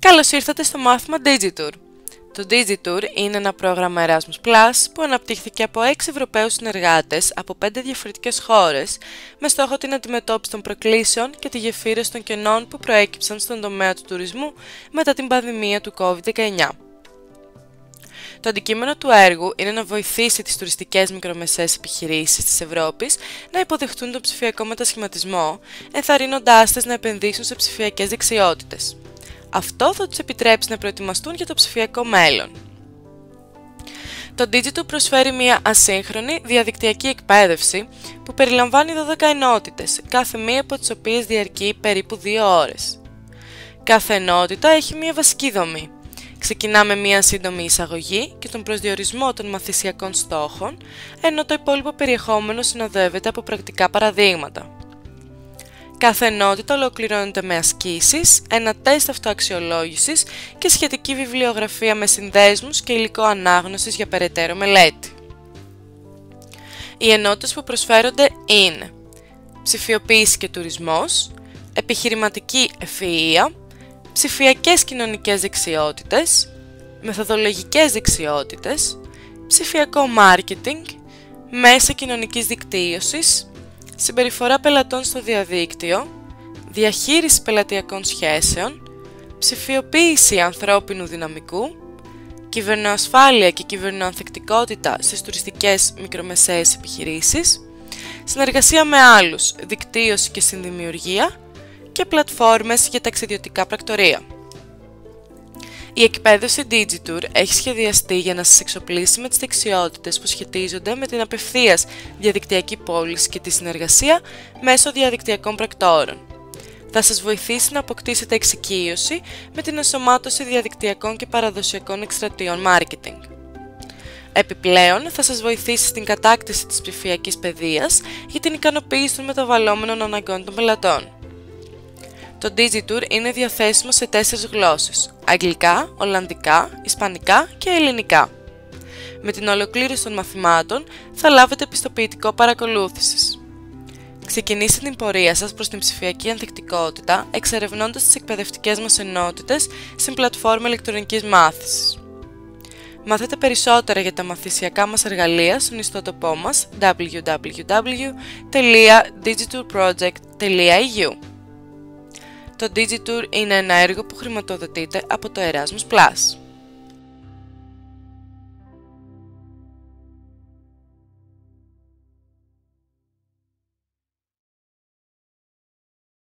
Καλώς ήρθατε στο μάθημα Digitour. Το Digitour είναι ένα πρόγραμμα Erasmus+ που αναπτύχθηκε από 6 Ευρωπαίους συνεργάτες από 5 διαφορετικές χώρες με στόχο την αντιμετώπιση των προκλήσεων και τη γεφύρωση των κενών που προέκυψαν στον τομέα του τουρισμού μετά την πανδημία του COVID-19. Το αντικείμενο του έργου είναι να βοηθήσει τις τουριστικές μικρομεσαίες επιχειρήσεις της Ευρώπης να υποδεχτούν τον ψηφιακό μετασχηματισμό, ενθαρρύνοντάς τις να επενδύσουν σε ψηφιακές δεξιότητες. Αυτό θα τους επιτρέψει να προετοιμαστούν για το ψηφιακό μέλλον. Το Digitour προσφέρει μια ασύγχρονη διαδικτυακή εκπαίδευση που περιλαμβάνει 12 ενότητες, κάθε μία από τις οποίες διαρκεί περίπου 2 ώρες. Κάθε ενότητα έχει μια βασική δομή. Ξεκινά με μια σύντομη εισαγωγή και τον προσδιορισμό των μαθησιακών στόχων, ενώ το υπόλοιπο περιεχόμενο συνοδεύεται από πρακτικά παραδείγματα. Κάθε ενότητα ολοκληρώνεται με ασκήσεις, ένα τεστ αυτοαξιολόγησης και σχετική βιβλιογραφία με συνδέσμους και υλικό ανάγνωσης για περαιτέρω μελέτη. Οι ενότητες που προσφέρονται είναι ψηφιοποίηση και τουρισμός, επιχειρηματική ευφυΐα, ψηφιακές κοινωνικές δεξιότητες, μεθοδολογικές δεξιότητες, ψηφιακό μάρκετινγκ, μέσα κοινωνικής δικτύωσης, συμπεριφορά πελατών στο διαδίκτυο, διαχείριση πελατειακών σχέσεων, ψηφιοποίηση ανθρώπινου δυναμικού, κυβερνοασφάλεια και κυβερνοανθεκτικότητα στις τουριστικές μικρομεσαίες επιχειρήσεις, συνεργασία με άλλους, δικτύωση και συνδημιουργία και πλατφόρμες για ταξιδιωτικά πρακτορεία. Η εκπαίδευση Digitour έχει σχεδιαστεί για να σας εξοπλίσει με τις δεξιότητες που σχετίζονται με την απευθείας διαδικτυακή πώληση και τη συνεργασία μέσω διαδικτυακών πρακτόρων. Θα σας βοηθήσει να αποκτήσετε εξοικείωση με την ενσωμάτωση διαδικτυακών και παραδοσιακών εκστρατείων marketing. Επιπλέον, θα σας βοηθήσει στην κατάκτηση της ψηφιακής παιδείας για την ικανοποίηση των μεταβαλλόμενων αναγκών των πελατών. Το Digitour είναι διαθέσιμο σε 4 γλώσσες: αγγλικά, ολλανδικά, ισπανικά και ελληνικά. Με την ολοκλήρωση των μαθημάτων θα λάβετε πιστοποιητικό παρακολούθησης. Ξεκινήστε την πορεία σας προς την ψηφιακή ανθεκτικότητα εξερευνώντας τις εκπαιδευτικές μας ενότητες στην πλατφόρμα ηλεκτρονικής μάθησης. Μάθετε περισσότερα για τα μαθησιακά μας εργαλεία στον ιστότοπό μας www.digitourproject.eu. Το Digitour είναι ένα έργο που χρηματοδοτείται από το Erasmus+.